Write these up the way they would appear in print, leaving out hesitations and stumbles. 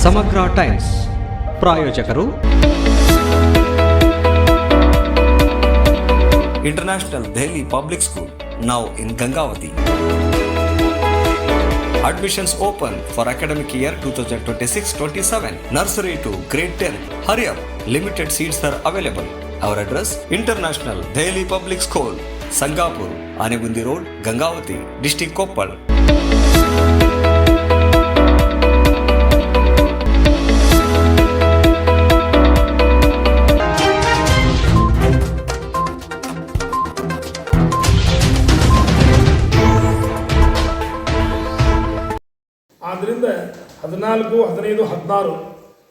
ಸಮಗ್ರ ಟೈಮ್ಸ್ ಪ್ರಾಯೋಜಕರು International Delhi Public School, now in Gangavati. Admissions open for academic year 2026-27. Nursery to grade 10. Hurry up, limited seats are available. Our address, International Delhi Public School, Sangapur, Anegundi Road, Gangavati, District Koppal. ಆದ್ದರಿಂದ 14, 15, 16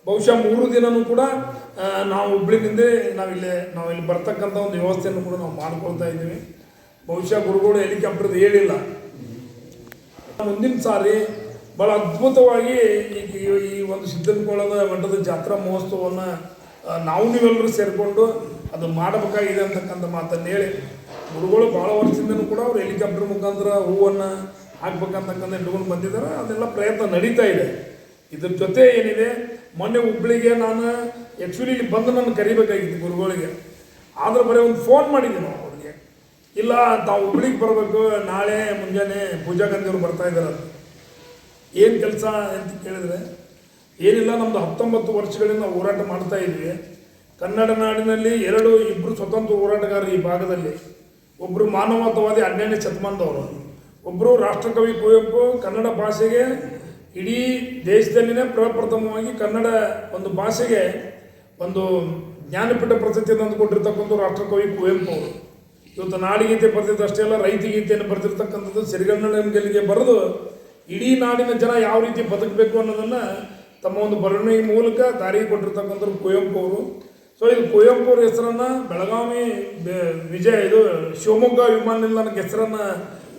ಬಹುಶಃ 3 ದಿನವೂ ಕೂಡ ನಾವು ಹುಬ್ಳಿನಿಂದ ನಾವಿಲ್ಲಿ ಬರ್ತಕ್ಕಂಥ ಒಂದು ವ್ಯವಸ್ಥೆಯನ್ನು ಕೂಡ ನಾವು ಮಾಡ್ಕೊಳ್ತಾ ಇದ್ದೀವಿ. ಬಹುಶಃ ಗುರುಗಳು ಹೆಲಿಕಾಪ್ಟರ್ದು ಹೇಳಿಲ್ಲ. ಮುಂದಿನ ಸಾರಿ ಭಾಳ ಅದ್ಭುತವಾಗಿ ಈ ಒಂದು ಸಿದ್ದನಕೊಳ್ಳದ ಮಠದ ಜಾತ್ರಾ ಮಹೋತ್ಸವವನ್ನು ನೀವೆಲ್ಲರೂ ಸೇರಿಕೊಂಡು ಅದು ಮಾಡಬೇಕಾಗಿದೆ ಅಂತಕ್ಕಂಥ ಮಾತನ್ನು ಹೇಳಿ, ಗುರುಗಳು ಭಾಳ ವರ್ಷದಿಂದನೂ ಕೂಡ ಅವರು ಹೆಲಿಕಾಪ್ಟರ್ ಮುಖಾಂತರ ಹೂವನ್ನು ಹಾಕ್ಬೇಕಂತಕ್ಕಂಥ ಇಟ್ಕೊಂಡು ಬಂದಿದ್ದಾರೆ. ಅದೆಲ್ಲ ಪ್ರಯತ್ನ ನಡೀತಾ ಇದೆ. ಇದ್ರ ಜೊತೆ ಏನಿದೆ, ಮೊನ್ನೆ ಹುಬ್ಳಿಗೆ ನಾನು ಆ್ಯಕ್ಚುಲಿ ಇಲ್ಲಿ ಬಂದು ನಾನು ಕರಿಬೇಕಾಗಿತ್ತು ಗುರುಗಳಿಗೆ. ಆದರೆ ಬರೀ ಒಂದು ಫೋನ್ ಮಾಡಿದ್ವಿ ನಾವು ಅವ್ರಿಗೆ, ಇಲ್ಲ ತಾವು ಹುಬ್ಳಿಗೆ ಬರಬೇಕು, ನಾಳೆ ಮುಂಜಾನೆ ಪೂಜಾ ಗಾಂಧಿಯವರು ಬರ್ತಾ ಇದ್ದಾರೆ. ಏನು ಕೆಲಸ ಅಂತ ಕೇಳಿದರೆ, ಏನಿಲ್ಲ, ನಮ್ಮದು 19 ವರ್ಷಗಳಿಂದ ಹೋರಾಟ ಮಾಡ್ತಾ ಇದ್ವಿ. ಕನ್ನಡ ನಾಡಿನಲ್ಲಿ ಇಬ್ಬರು ಸ್ವತಂತ್ರ ಹೋರಾಟಗಾರರು ಈ ಭಾಗದಲ್ಲಿ. ಒಬ್ಬರು ಮಾನವತಾವಾದಿ 12ನೇ ಶತಮಾನದವರು, ಒಬ್ಬರು ರಾಷ್ಟ್ರಕವಿ ಕುವೆಂಪು. ಕನ್ನಡ ಭಾಷೆಗೆ ಇಡೀ ದೇಶದಲ್ಲಿನೇ ಪ್ರಪ್ರಥಮವಾಗಿ ಕನ್ನಡ ಒಂದು ಭಾಷೆಗೆ ಒಂದು ಜ್ಞಾನಪೀಠ ಪ್ರಶಸ್ತಿ ತಂದುಕೊಟ್ಟಿರ್ತಕ್ಕಂಥ ರಾಷ್ಟ್ರಕವಿ ಕುವೆಂಪು ಅವರು. ಇವತ್ತು ನಾಡಿಗೀತೆ ಬರೆದಿದ್ದು ಅಷ್ಟೇ ಅಲ್ಲ, ರೈತಗೀತೆಯನ್ನು ಬರೆದಿರ್ತಕ್ಕಂಥದ್ದು ಸಿರಿಗನ್ನಡಗಳಿಗೆ ಬರೆದು ಇಡೀ ನಾಡಿನ ಜನ ಯಾವ ರೀತಿ ಬದುಕಬೇಕು ಅನ್ನೋದನ್ನು ತಮ್ಮ ಒಂದು ಬರವಣಿಗೆ ಮೂಲಕ ದಾರಿಗೆ ಕೊಟ್ಟಿರ್ತಕ್ಕಂಥವ್ರು ಕುವೆಂಪು ಅವರು. ಸೊ ಇದು ಕುವೆಂಪು ಅವ್ರ ಹೆಸರನ್ನು ಬೆಳಗಾವಿ ಶಿವಮೊಗ್ಗ ವಿಮಾನ ನಿಲ್ದಾಣಕ್ಕೆ ಹೆಸರನ್ನು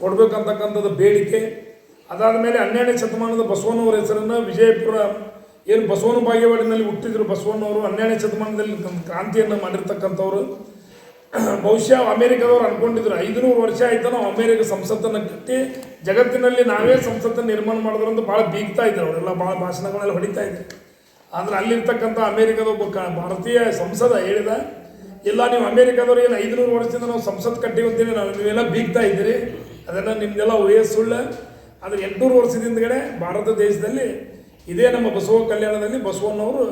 ಕೊಡಬೇಕಂತಕ್ಕಂಥದ್ದು ಬೇಡಿಕೆ. ಅದಾದ ಮೇಲೆ 12ನೇ ಶತಮಾನದ ಬಸವಣ್ಣವ್ರ ಹೆಸರನ್ನು ವಿಜಯಪುರ, ಏನು ಬಸವನ ಬಾಗೇವಾಡಿನಲ್ಲಿ ಹುಟ್ಟಿದ್ರು ಬಸವಣ್ಣವರು, 12ನೇ ಶತಮಾನದಲ್ಲಿ ಕ್ರಾಂತಿಯನ್ನು ಮಾಡಿರ್ತಕ್ಕಂಥವ್ರು. ಬಹುಶಃ ಅಮೇರಿಕಾದವ್ರು ಅಂದ್ಕೊಂಡಿದ್ರು 500 ವರ್ಷ ಆಯಿತು ನಾವು ಅಮೇರಿಕ ಸಂಸತ್ತನ್ನು ಕಟ್ಟಿ ಜಗತ್ತಿನಲ್ಲಿ ನಾವೇ ಸಂಸತ್ತನ್ನು ನಿರ್ಮಾಣ ಮಾಡಿದ್ರು ಅಂತ ಭಾಳ ಬೀಗ್ತಾ ಇದ್ರು. ಅವರೆಲ್ಲ ಭಾಳ ಭಾಷಣಗಳೆಲ್ಲ ಹೊಡಿತಾ ಇದ್ರು. ಆದರೆ ಅಲ್ಲಿರ್ತಕ್ಕಂಥ ಅಮೇರಿಕದ ಒಬ್ಬ ಭಾರತೀಯ ಸಂಸದ ಹೇಳಿದ, ಇಲ್ಲ ನೀವು ಅಮೇರಿಕಾದವ್ರು ಏನು 500 ವರ್ಷದಿಂದ ನಾವು ಸಂಸತ್ ಕಟ್ಟಿವಂತೀನಿ, ನೀವೆಲ್ಲ ಬೀಗ್ತಾ ಇದ್ದೀರಿ, ಅದನ್ನು ನಿಮಗೆಲ್ಲ ಸುಳ್ಳು. ಆದರೆ 800 ವರ್ಷದಿಂದಗಡೆ ಭಾರತ ದೇಶದಲ್ಲಿ ಇದೇ ನಮ್ಮ ಬಸವ ಕಲ್ಯಾಣದಲ್ಲಿ ಬಸವಣ್ಣವರು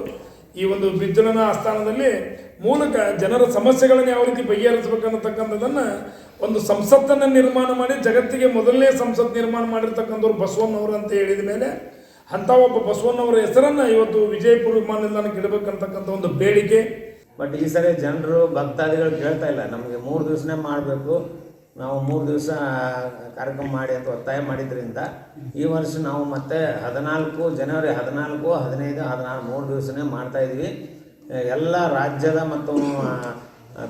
ಈ ಒಂದು ಬಿಜ್ಜಳನ ಆಸ್ಥಾನದಲ್ಲಿ ಮೂಲಕ ಜನರ ಸಮಸ್ಯೆಗಳನ್ನು ಯಾವ ರೀತಿ ಬಗೆಹರಿಸಬೇಕನ್ನತಕ್ಕಂಥದ್ದನ್ನು ಒಂದು ಸಂಸತ್ತನ್ನು ನಿರ್ಮಾಣ ಮಾಡಿ ಜಗತ್ತಿಗೆ ಮೊದಲನೇ ಸಂಸತ್ ನಿರ್ಮಾಣ ಮಾಡಿರ್ತಕ್ಕಂಥವ್ರು ಬಸವಣ್ಣವರು ಅಂತ ಹೇಳಿದ ಮೇಲೆ ಅಂಥ ಒಬ್ಬ ಬಸವಣ್ಣವರ ಹೆಸರನ್ನು ಇವತ್ತು ವಿಜಯಪುರ ವಿಮಾನ ನಿಲ್ದಾಣಕ್ಕೆ ಇಡಬೇಕಂತಕ್ಕಂಥ ಒಂದು ಬೇಡಿಕೆ. ಬಟ್ ಈ ಸರಿ ಜನರು ಭಕ್ತಾದಿಗಳು ಕೇಳ್ತಾ ಇಲ್ಲ, ನಮಗೆ 3 ದಿವಸನೇ ಮಾಡಬೇಕು, ನಾವು 3 ದಿವಸ ಕಾರ್ಯಕ್ರಮ ಮಾಡಿ ಅಂತ ಒತ್ತಾಯ ಮಾಡಿದ್ರಿಂದ ಈ ವರ್ಷ ನಾವು ಮತ್ತೆ ಜನವರಿ 14, 15, 16 3 ದಿವಸನೇ ಮಾಡ್ತಾಯಿದ್ವಿ. ಎಲ್ಲ ರಾಜ್ಯದ ಮತ್ತು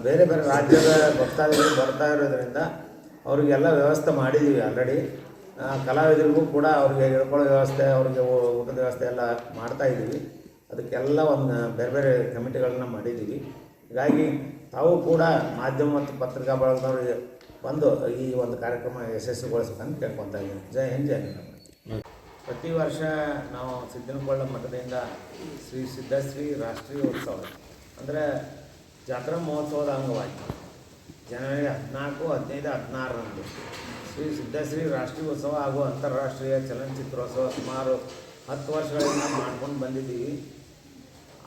ಬೇರೆ ಬೇರೆ ರಾಜ್ಯದ ಭಕ್ತಾದಿಗಳು ಬರ್ತಾ ಇರೋದ್ರಿಂದ ಅವರಿಗೆಲ್ಲ ವ್ಯವಸ್ಥೆ ಮಾಡಿದ್ದೀವಿ ಆಲ್ರೆಡಿ. ಕಲಾವಿದರಿಗೂ ಕೂಡ ಅವ್ರಿಗೆ ಹೇಳ್ಕೊಳ್ಳೋ ವ್ಯವಸ್ಥೆ, ಅವ್ರಿಗೆ ಊಟದ ವ್ಯವಸ್ಥೆ ಎಲ್ಲ ಮಾಡ್ತಾಯಿದ್ದೀವಿ. ಅದಕ್ಕೆಲ್ಲ ಒಂದು ಬೇರೆ ಬೇರೆ ಕಮಿಟಿಗಳನ್ನ ಮಾಡಿದ್ದೀವಿ. ಹೀಗಾಗಿ ತಾವು ಕೂಡ ಮಾಧ್ಯಮ ಮತ್ತು ಪತ್ರಿಕಾ ಬಳಗದವ್ರಿಗೆ ಬಂದು ಈ ಒಂದು ಕಾರ್ಯಕ್ರಮ ಯಶಸ್ವಿಗೊಳಿಸ್ಬೇಕಂತ ಕೇಳ್ಕೊತಾ ಇದ್ದೀನಿ. ಜೈ ಹಿಂದ್, ಜೈ ಕರ್ನಾಟಕ. ಪ್ರತಿ ವರ್ಷ ನಾವು ಸಿದ್ದನಕೊಳ್ಳ ಮಠದಿಂದ ಶ್ರೀ ಸಿದ್ಧಶ್ರೀ ರಾಷ್ಟ್ರೀಯ ಉತ್ಸವ ಅಂದರೆ ಜಾತ್ರಾ ಮಹೋತ್ಸವದ ಅಂಗವಾಗಿ ಜನವರಿ 14, 15, 16ರಂದು ಶ್ರೀ ಸಿದ್ಧಶ್ರೀ ರಾಷ್ಟ್ರೀಯ ಉತ್ಸವ ಹಾಗೂ ಅಂತಾರಾಷ್ಟ್ರೀಯ ಚಲನಚಿತ್ರೋತ್ಸವ ಸುಮಾರು 10 ವರ್ಷಗಳಿಂದ ಮಾಡ್ಕೊಂಡು ಬಂದಿದ್ದೀವಿ.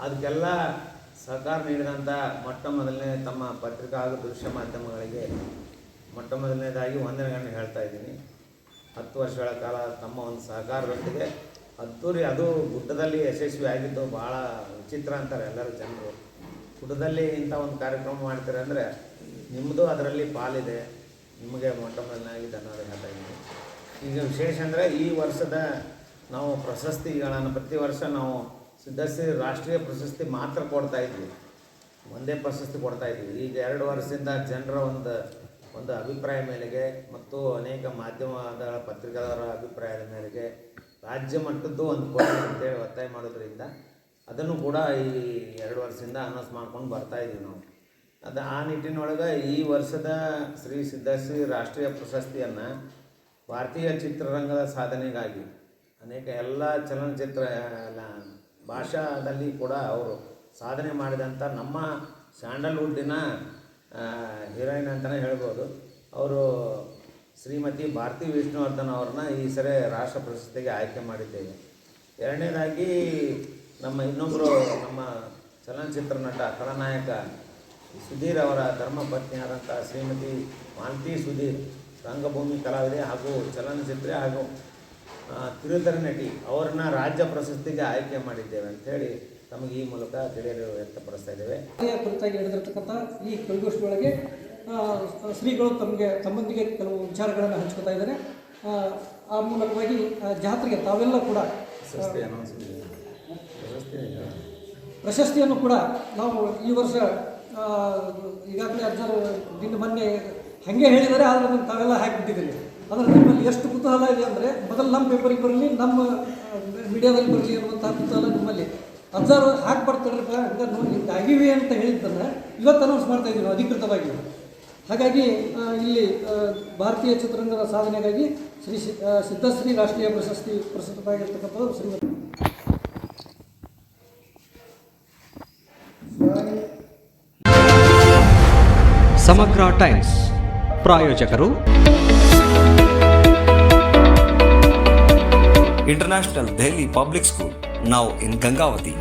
ಅದಕ್ಕೆಲ್ಲ ಸಹಕಾರ ನೀಡಿದಂಥ ಮೊಟ್ಟ ಮೊದಲನೇ ತಮ್ಮ ಪತ್ರಿಕಾ ಹಾಗೂ ದೃಶ್ಯ ಮಾಧ್ಯಮಗಳಿಗೆ ಮೊಟ್ಟ ಮೊದಲನೇದಾಗಿ ವಂದನೆಗಳನ್ನು ಹೇಳ್ತಾ ಇದ್ದೀನಿ. 10 ವರ್ಷಗಳ ಕಾಲ ತಮ್ಮ ಒಂದು ಸಹಕಾರದೊಂದಿಗೆ ಅದ್ದೂರಿ, ಅದು ಗುಡ್ಡದಲ್ಲಿ ಯಶಸ್ವಿ ಆಗಿದ್ದು ಭಾಳ ವಿಚಿತ್ರ ಅಂತಾರೆ ಎಲ್ಲರೂ ಜನರು. ಗುಡ್ಡದಲ್ಲಿ ಇಂಥ ಒಂದು ಕಾರ್ಯಕ್ರಮ ಮಾಡ್ತಾರೆ ಅಂದರೆ ನಿಮ್ಮದು ಅದರಲ್ಲಿ ಪಾಲಿದೆ. ನಿಮಗೆ ಮೊಟ್ಟ ಮೊದಲನಾಗಿ ಧನ್ಯವಾದ ಹೇಳ್ತಾ ಇದ್ದೀನಿ. ಈಗ ವಿಶೇಷ ಅಂದರೆ ಈ ವರ್ಷದ ನಾವು ಪ್ರಶಸ್ತಿಗಳನ್ನು ಪ್ರತಿ ವರ್ಷ ನಾವು ಸಿದ್ಧಶ್ರೀ ರಾಷ್ಟ್ರೀಯ ಪ್ರಶಸ್ತಿ ಮಾತ್ರ ಕೊಡ್ತಾಯಿದ್ವಿ, ಒಂದೇ ಪ್ರಶಸ್ತಿ ಕೊಡ್ತಾಯಿದ್ವಿ. ಈಗ 2 ವರ್ಷದಿಂದ ಜನರ ಒಂದು ಅಭಿಪ್ರಾಯ ಮೇರೆಗೆ ಮತ್ತು ಅನೇಕ ಮಾಧ್ಯಮದ ಪತ್ರಿಕಾದವರ ಅಭಿಪ್ರಾಯದ ಮೇರೆಗೆ ರಾಜ್ಯ ಮಟ್ಟದ್ದು ಒಂದು ಕೊಡಿ ಅಂತೇಳಿ ಒತ್ತಾಯ ಮಾಡೋದ್ರಿಂದ ಅದನ್ನು ಕೂಡ ಈ 2 ವರ್ಷದಿಂದ ಅನೌನ್ಸ್ ಮಾಡ್ಕೊಂಡು ಬರ್ತಾಯಿದ್ದೀವಿ ನಾವು. ಆ ನಿಟ್ಟಿನೊಳಗೆ ಈ ವರ್ಷದ ಶ್ರೀ ಸಿದ್ಧಶ್ರೀ ರಾಷ್ಟ್ರೀಯ ಪ್ರಶಸ್ತಿಯನ್ನು ಭಾರತೀಯ ಚಿತ್ರರಂಗದ ಸಾಧನೆಗಾಗಿ ಅನೇಕ ಎಲ್ಲ ಚಲನಚಿತ್ರ ಭಾಷಾದಲ್ಲಿ ಕೂಡ ಅವರು ಸಾಧನೆ ಮಾಡಿದಂಥ ನಮ್ಮ ಸ್ಯಾಂಡಲ್ವುಡ್ಡಿನ ಹೀರೋಯಿನ್ ಅಂತಲೇ ಹೇಳ್ಬೋದು. ಅವರು ಶ್ರೀಮತಿ ಭಾರತಿ ವಿಷ್ಣುವರ್ಧನ್ ಅವ್ರನ್ನ ಈ ಸರಿ ರಾಷ್ಟ್ರ ಪ್ರಶಸ್ತಿಗೆ ಆಯ್ಕೆ ಮಾಡಿದ್ದೇವೆ. ಎರಡನೇದಾಗಿ ನಮ್ಮ ಇನ್ನೊಬ್ಬರು ನಮ್ಮ ಚಲನಚಿತ್ರ ನಟ ಖಳನಾಯಕ ಸುಧೀರ್ ಅವರ ಧರ್ಮಪತ್ನಿಯಾದಂಥ ಶ್ರೀಮತಿ ಮಾಲತಿ ಸುಧೀರ್ ರಂಗಭೂಮಿ ಕಲಾವಿದೆ ಹಾಗೂ ಚಲನಚಿತ್ರ ಹಾಗೂ ಕಿರುತೆರೆ ನಟಿ ಅವ್ರನ್ನ ರಾಜ್ಯ ಪ್ರಶಸ್ತಿಗೆ ಆಯ್ಕೆ ಮಾಡಿದ್ದೇವೆ ಅಂಥೇಳಿ ತಮಗೆ ಈ ಮೂಲಕ ತಿಳಿಯಲು ವ್ಯಕ್ತಪಡಿಸ್ತಾ ಇದ್ದೇವೆ. ಕುರಿತಾಗಿ ನಡೆದಿರ್ತಕ್ಕಂಥ ಈ ಕವಿಗೋಷ್ಠಿಯೊಳಗೆ ಶ್ರೀಗಳು ತಮ್ಮೊಂದಿಗೆ ಕೆಲವು ವಿಚಾರಗಳನ್ನು ಹಂಚ್ಕೊತಾ ಇದ್ದಾರೆ. ಆ ಮೂಲಕವಾಗಿ ಜಾತ್ರೆಗೆ ತಾವೆಲ್ಲ ಕೂಡ ಪ್ರಶಸ್ತಿಯನ್ನು ಕೂಡ ನಾವು ಈ ವರ್ಷ ಈಗಾಗಲೇ ಅಜ್ಜರು ದಿನ ಮೊನ್ನೆ ಹಾಗೆ ಹೇಳಿದ್ದಾರೆ, ಆದರೆ ಅದನ್ನು ತಾವೆಲ್ಲ ಹಾಕಿಬಿಟ್ಟಿದ್ದೀರಿ. ಅದರ ನಿಮ್ಮಲ್ಲಿ ಎಷ್ಟು ಕುತೂಹಲ ಇದೆ ಅಂದರೆ ಮೊದಲು ನಮ್ಮ ಪೇಪರಿಗೆ ಬರಲಿ, ನಮ್ಮ ಮೀಡಿಯಾದಲ್ಲಿ ಬರಲಿ ಅನ್ನುವಂಥ ಕುತೂಹಲ ನಿಮ್ಮಲ್ಲಿ. ಅಜ್ಜರು ಹಾಕಿ ಬರ್ತಾರಪ್ಪ ಹಂಗೆ ನೋಡಿ ಹಿಂಗೆ ಆಗಿವೆ ಅಂತ ಹೇಳಿದ್ದನ್ನು ಇವತ್ತು ಅನೌನ್ಸ್ ಮಾಡ್ತಾ ಇದ್ದೀವಿ ನಾವು ಅಧಿಕೃತವಾಗಿ. ಹಾಗಾಗಿ ಇಲ್ಲಿ ಭಾರತೀಯ ಚಿತ್ರರಂಗದ ಸಾಧನೆಗಾಗಿ ಶ್ರೀ ಸಿದ್ಧಶ್ರೀ ರಾಷ್ಟ್ರೀಯ ಪ್ರಶಸ್ತಿ ಪ್ರಸ್ತುತವಾಗಿರ್ತಕ್ಕಂಥದ್ದು ಶ್ರೀಮತಿ ಸಮಗ್ರ ಟೈಮ್ಸ್ ಪ್ರಾಯೋಜಕರು International Delhi Public School, now in Gangavati.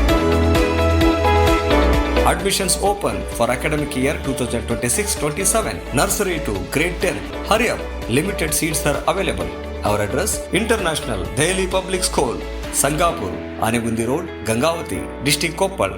Admissions open for academic year 2026-27. Nursery to grade 10. Hurry up! Limited seats are available. Our address: International Delhi Public School, Sangapur, Anegundi Road, Gangavati, District Koppal.